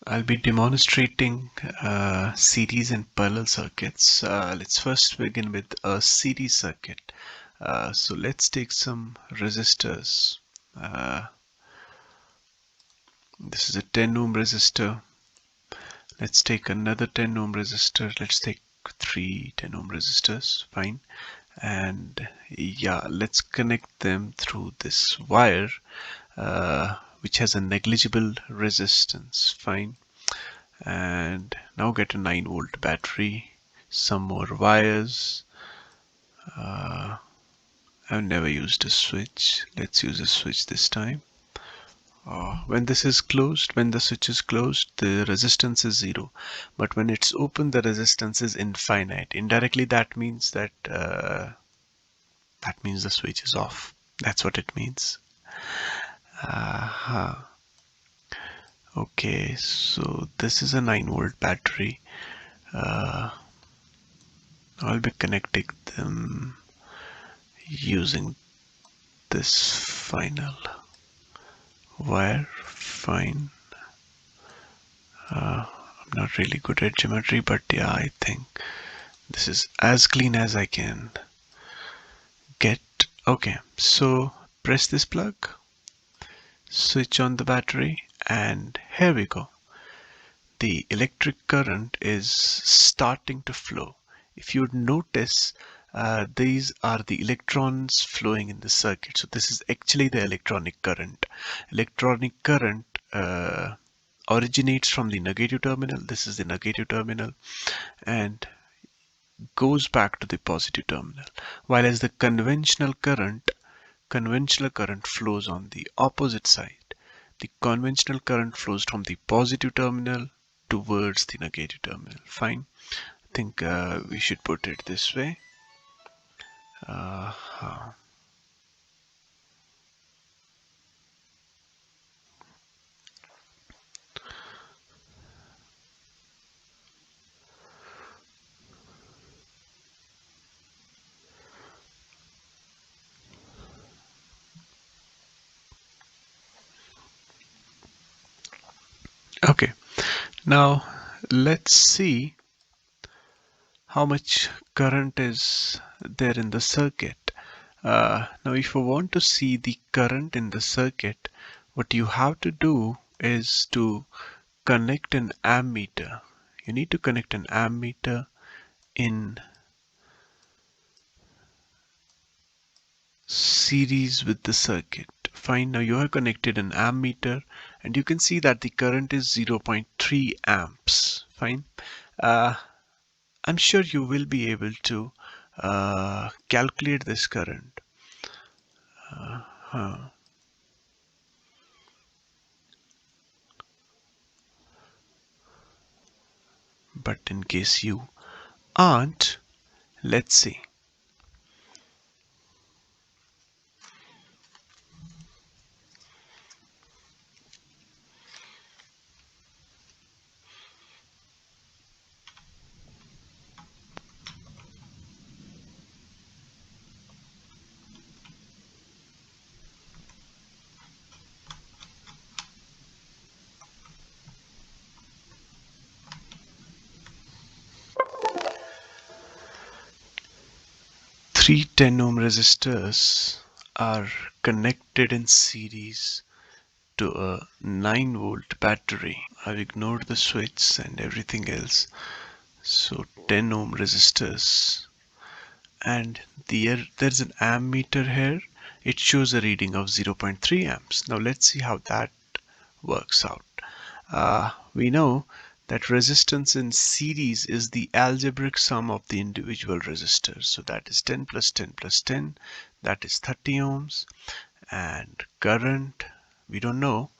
I'll be demonstrating series and parallel circuits. Let's first begin with a series circuit. So let's take some resistors. This is a 10 ohm resistor. Let's take another 10 ohm resistor. Let's take three 10 ohm resistors. Fine. And yeah, let's connect them through this wire, which has a negligible resistance. Fine. And now get a 9-volt battery, some more wires. I've never used a switch. Let's use a switch this time. When this is closed, when the switch is closed, the resistance is 0, but when it's open, the resistance is infinite. Indirectly, that means that the switch is off. That's what it means. Okay, so this is a 9-volt battery. I'll be connecting them using this final wire. Fine. I'm not really good at geometry, but yeah, I think this is as clean as I can get. Okay, so press this plug, switch on the battery, and here we go. The electric current is starting to flow. If you notice, these are the electrons flowing in the circuit. So this is actually the electronic current. Electronic current originates from the negative terminal. This is the negative terminal, and goes back to the positive terminal. While as the conventional current flows on the opposite side. The conventional current flows from the positive terminal towards the negative terminal. Fine. I think we should put it this way. Okay, now let's see how much current is there in the circuit. Now if you want to see the current in the circuit, what you have to do is to connect an ammeter. You need to connect an ammeter in series with the circuit. Fine, now you have connected an ammeter and you can see that the current is 0.3 amps. Fine. I'm sure you will be able to calculate this current. But in case you aren't, let's see. Three 10 ohm resistors are connected in series to a 9-volt battery. I've ignored the switch and everything else. So 10 ohm resistors, and there's an ammeter here. It shows a reading of 0.3 amps. Now let's see how that works out. We know that resistance in series is the algebraic sum of the individual resistors. So that is 10 plus 10 plus 10, that is 30 ohms. And current, we don't know,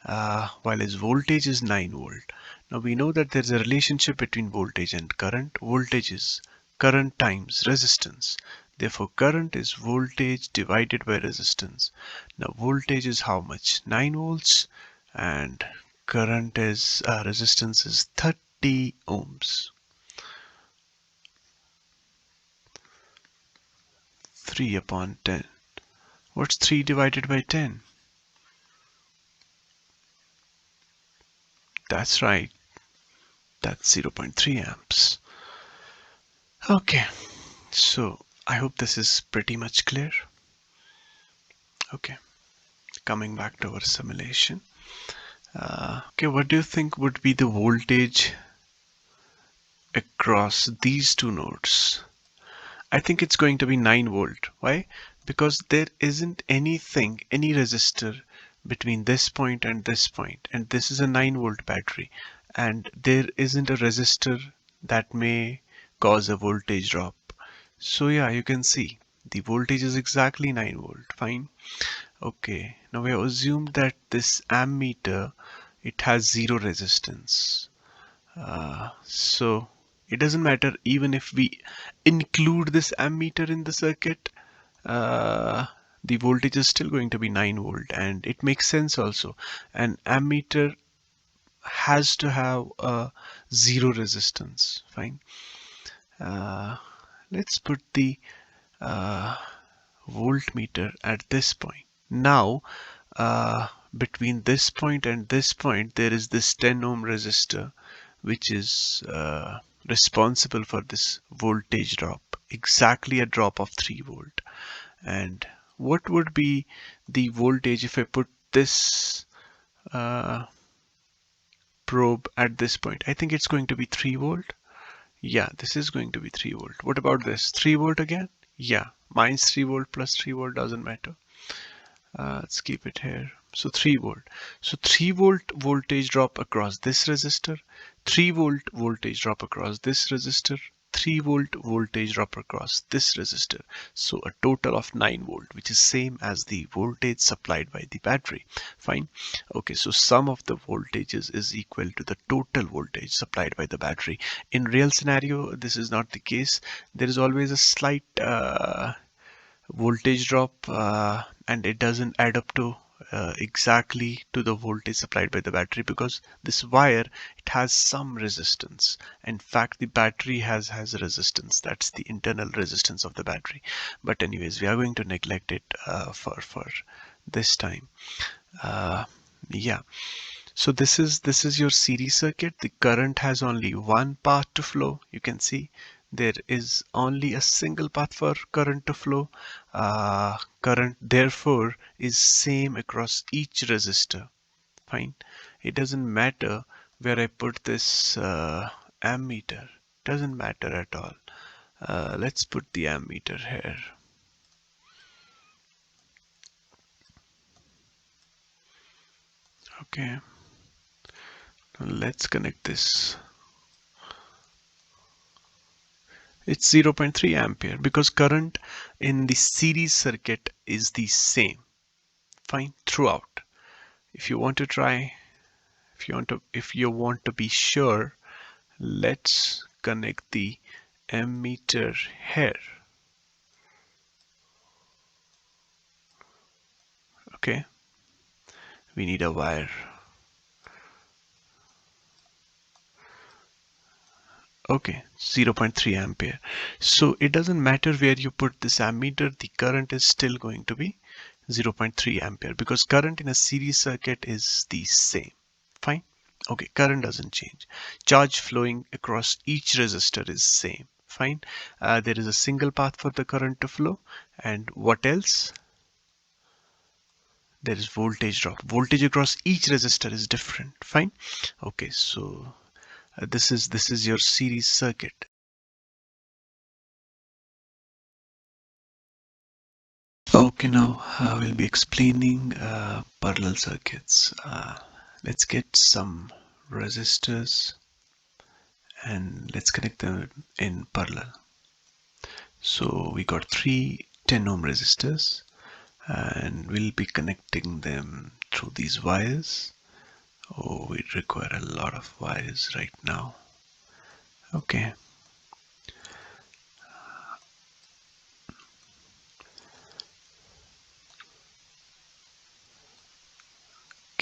while its voltage is 9 volt. Now we know that there's a relationship between voltage and current. Voltage is current times resistance. Therefore, current is voltage divided by resistance. Now voltage is how much? 9 volts, and current is resistance is 30 ohms. 3 upon 10. What's 3 divided by 10? That's right. That's 0.3 amps. Okay, so I hope this is pretty much clear. Okay, coming back to our simulation. Okay, what do you think would be the voltage across these two nodes? I think it's going to be 9 volt. Why? Because there isn't anything, any resistor between this point, and this is a 9 volt battery, and there isn't a resistor that may cause a voltage drop. So yeah, you can see the voltage is exactly 9 volt. Fine. Okay, now we have assumed that this ammeter, it has zero resistance. So it doesn't matter even if we include this ammeter in the circuit, uh, the voltage is still going to be 9 volt, and it makes sense also. An ammeter has to have a zero resistance. Fine. Uh, let's put the uh, voltmeter at this point. Now, between this point and this point, there is this 10 ohm resistor, which is responsible for this voltage drop, exactly a drop of 3 volt. And what would be the voltage if I put this uh, probe at this point? I think it's going to be 3 volt. Yeah, this is going to be 3 volt. What about this? 3 volt again? Yeah, minus 3 volt plus 3 volt doesn't matter. Let's keep it here. So 3 volt. So 3 volt voltage drop across this resistor, 3 volt voltage drop across this resistor, 3 volt voltage drop across this resistor. So a total of 9 volt, which is same as the voltage supplied by the battery. Fine. Okay, so sum of the voltages is equal to the total voltage supplied by the battery. In real scenario, this is not the case. There is always a slight voltage drop, and it doesn't add up to exactly to the voltage supplied by the battery, because this wire, it has some resistance. In fact, the battery has resistance. That's the internal resistance of the battery. But anyways, we are going to neglect it for this time. Yeah, so this is your series circuit. The current has only one path to flow. You can see there is only a single path for current to flow. Current therefore is same across each resistor. Fine. It doesn't matter where I put this ammeter. Doesn't matter at all. Let's put the ammeter here. Okay. Now let's connect this. It's 0.3 ampere because current in the series circuit is the same. Fine, throughout. If you want to try, if you want to be sure, let's connect the ammeter here. Okay, we need a wire. Okay, 0.3 ampere. So it doesn't matter where you put this ammeter, the current is still going to be 0.3 ampere because current in a series circuit is the same. Fine. Okay, current doesn't change. Charge flowing across each resistor is same. Fine. There is a single path for the current to flow. And what else? There is voltage drop. Voltage across each resistor is different. Fine. Okay, so this is your series circuit. Okay, now we'll be explaining parallel circuits. Let's get some resistors and let's connect them in parallel. So we got three 10 ohm resistors and we'll be connecting them through these wires. Oh, we require a lot of wires right now. Okay.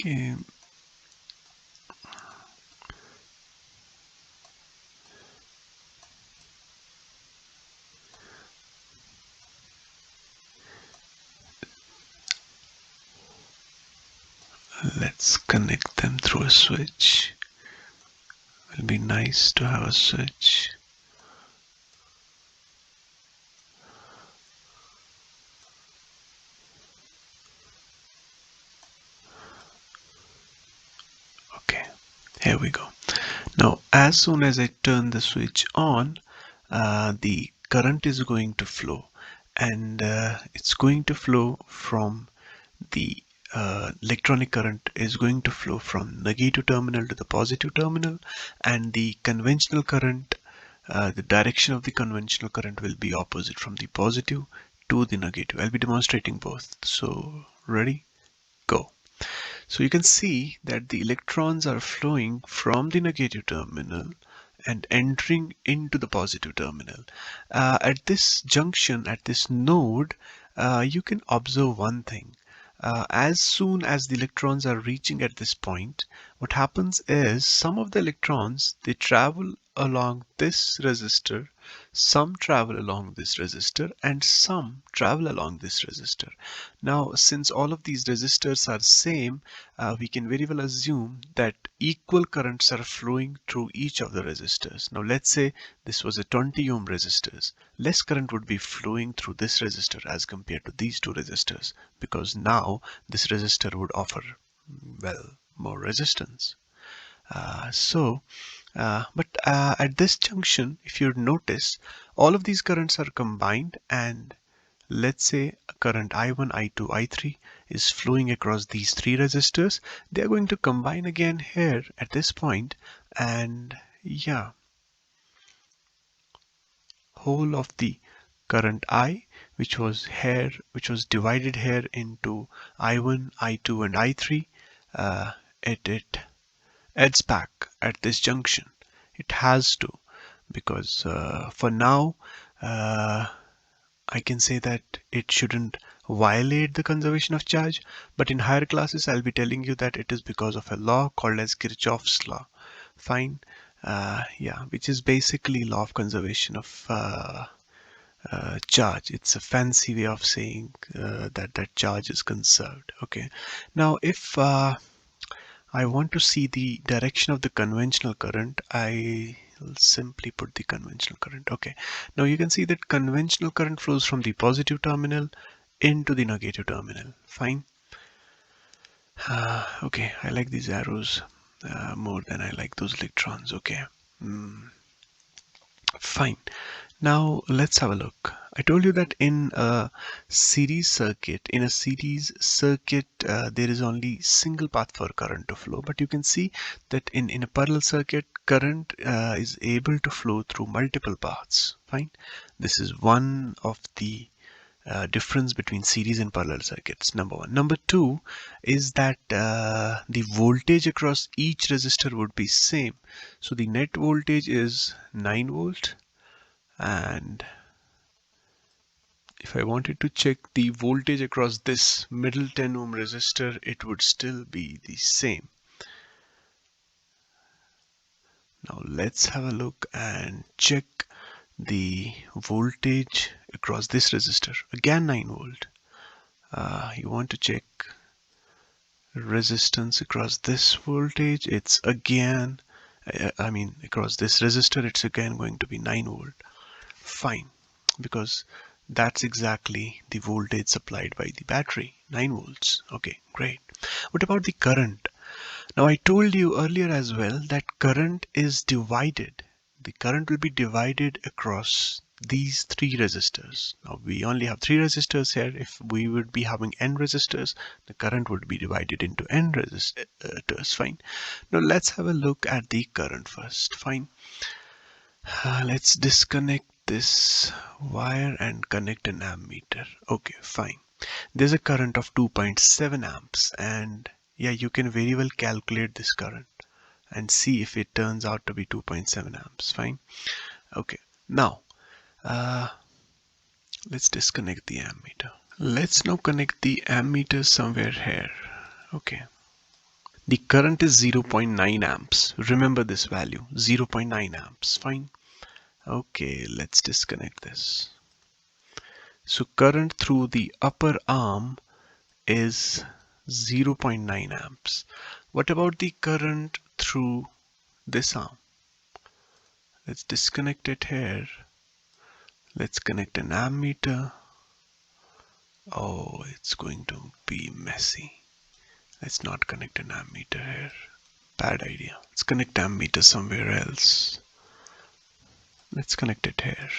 Okay. Let's connect them through a switch. It'll be nice to have a switch. Okay, here we go. Now, as soon as I turn the switch on, the current is going to flow, and it's going to flow from the electronic current is going to flow from negative terminal to the positive terminal, and the conventional current, the direction of the conventional current will be opposite from the positive to the negative. I'll be demonstrating both. So ready, go. So you can see that the electrons are flowing from the negative terminal and entering into the positive terminal. At this junction, at this node, you can observe one thing. As soon as the electrons are reaching at this point, what happens is some of the electrons, they travel along this resistor, some travel along this resistor, and some travel along this resistor. Now, since all of these resistors are same, we can very well assume that equal currents are flowing through each of the resistors. Now, let's say this was a 20 ohm resistors. Less current would be flowing through this resistor as compared to these two resistors, because now this resistor would offer, well, more resistance. But at this junction, if you notice, all of these currents are combined, and let's say current I1, I2, I3 is flowing across these three resistors. They're going to combine again here at this point, and yeah, whole of the current I, which was here, which was divided here into I1, I2, and I3, it adds back at this junction. It has to, because for now, I can say that it shouldn't violate the conservation of charge, but in higher classes I'll be telling you that it is because of a law called as Kirchhoff's law. Fine. Yeah, which is basically law of conservation of charge. It's a fancy way of saying that charge is conserved. Okay. Now, if I want to see the direction of the conventional current, I will simply put the conventional current. Okay. Now you can see that conventional current flows from the positive terminal into the negative terminal. Fine. Okay, I like these arrows more than I like those electrons. Okay. Fine. Now let's have a look. I told you that in a series circuit, there is only single path for current to flow. But you can see that in a parallel circuit, current is able to flow through multiple paths. Fine. This is one of the difference between series and parallel circuits. Number one. Number two is that the voltage across each resistor would be same. So the net voltage is 9 volt, and if I wanted to check the voltage across this middle 10 ohm resistor, it would still be the same. Now let's have a look and check the voltage across this resistor. Again 9 volt. You want to check resistance across this voltage. It's again, across this resistor, it's again going to be 9 volt. Fine, because that's exactly the voltage supplied by the battery, 9 volts. Okay, great. What about the current? Now I told you earlier as well that current is divided. The current will be divided across these three resistors. Now we only have three resistors here. If we would be having n resistors, the current would be divided into n resistors. Fine. Now let's have a look at the current first. Fine. Let's disconnect this wire and connect an ammeter. Okay, fine. There's a current of 2.7 amps, and yeah, you can very well calculate this current and see if it turns out to be 2.7 amps. Fine. Okay, now let's disconnect the ammeter. Let's now connect the ammeter somewhere here. Okay. The current is 0.9 amps. Remember this value, 0.9 amps. Fine. Okay, let's disconnect this. So current through the upper arm is 0.9 amps. What about the current through this arm? Let's disconnect it here. Let's connect an ammeter. Oh, it's going to be messy. Let's not connect an ammeter here. Bad idea. Let's connect ammeter somewhere else. Let's connect it here.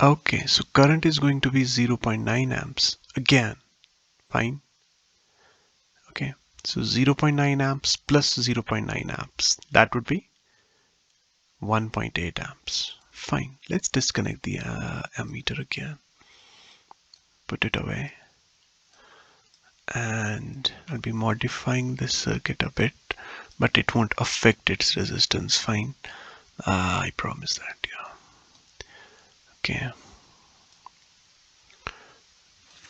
Okay, so current is going to be 0.9 amps. Again, fine. Okay, so 0.9 amps plus 0.9 amps. That would be 1.8 amps. Fine. Let's disconnect the ammeter again. Put it away. And I'll be modifying this circuit a bit, but it won't affect its resistance. Fine. I promise that. Yeah. Okay.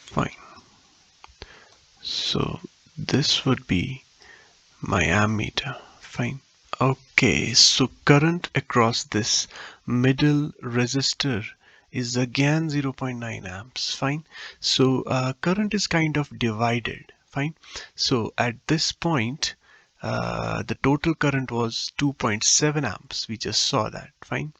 Fine. So this would be my ammeter. Fine. Okay, so current across this middle resistor is again 0.9 amps. Fine. So current is kind of divided. Fine. So at this point, the total current was 2.7 amps. We just saw that. Fine.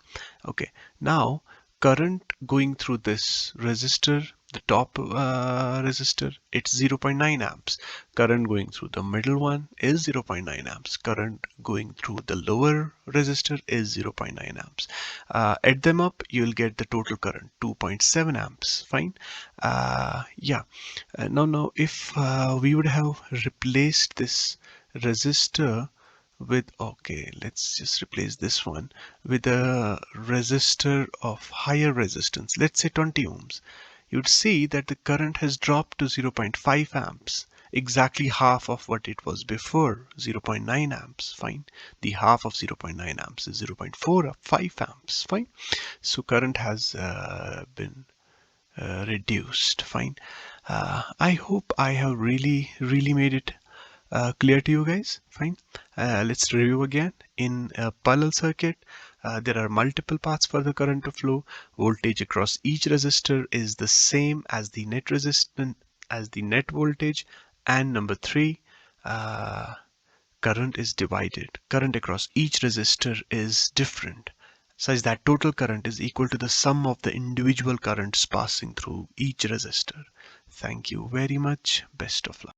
Okay. Now current going through this resistor, the top resistor, it's 0.9 amps. Current going through the middle one is 0.9 amps. Current going through the lower resistor is 0.9 amps. Add them up, you will get the total current 2.7 amps. Fine. Yeah. Now if we would have replaced this resistor with, okay, let's just replace this one with a resistor of higher resistance, let's say 20 ohms, you'd see that the current has dropped to 0.5 amps, exactly half of what it was before, 0.9 amps. Fine. The half of 0.9 amps is 0.45 amps. Fine. So current has been reduced. Fine. I hope I have really made it clear to you guys. Fine. Let's review again. In a parallel circuit, there are multiple paths for the current to flow. Voltage across each resistor is the same as the net resistance, as the net voltage. And number 3, current is divided. Current across each resistor is different, such that total current is equal to the sum of the individual currents passing through each resistor. Thank you very much. Best of luck.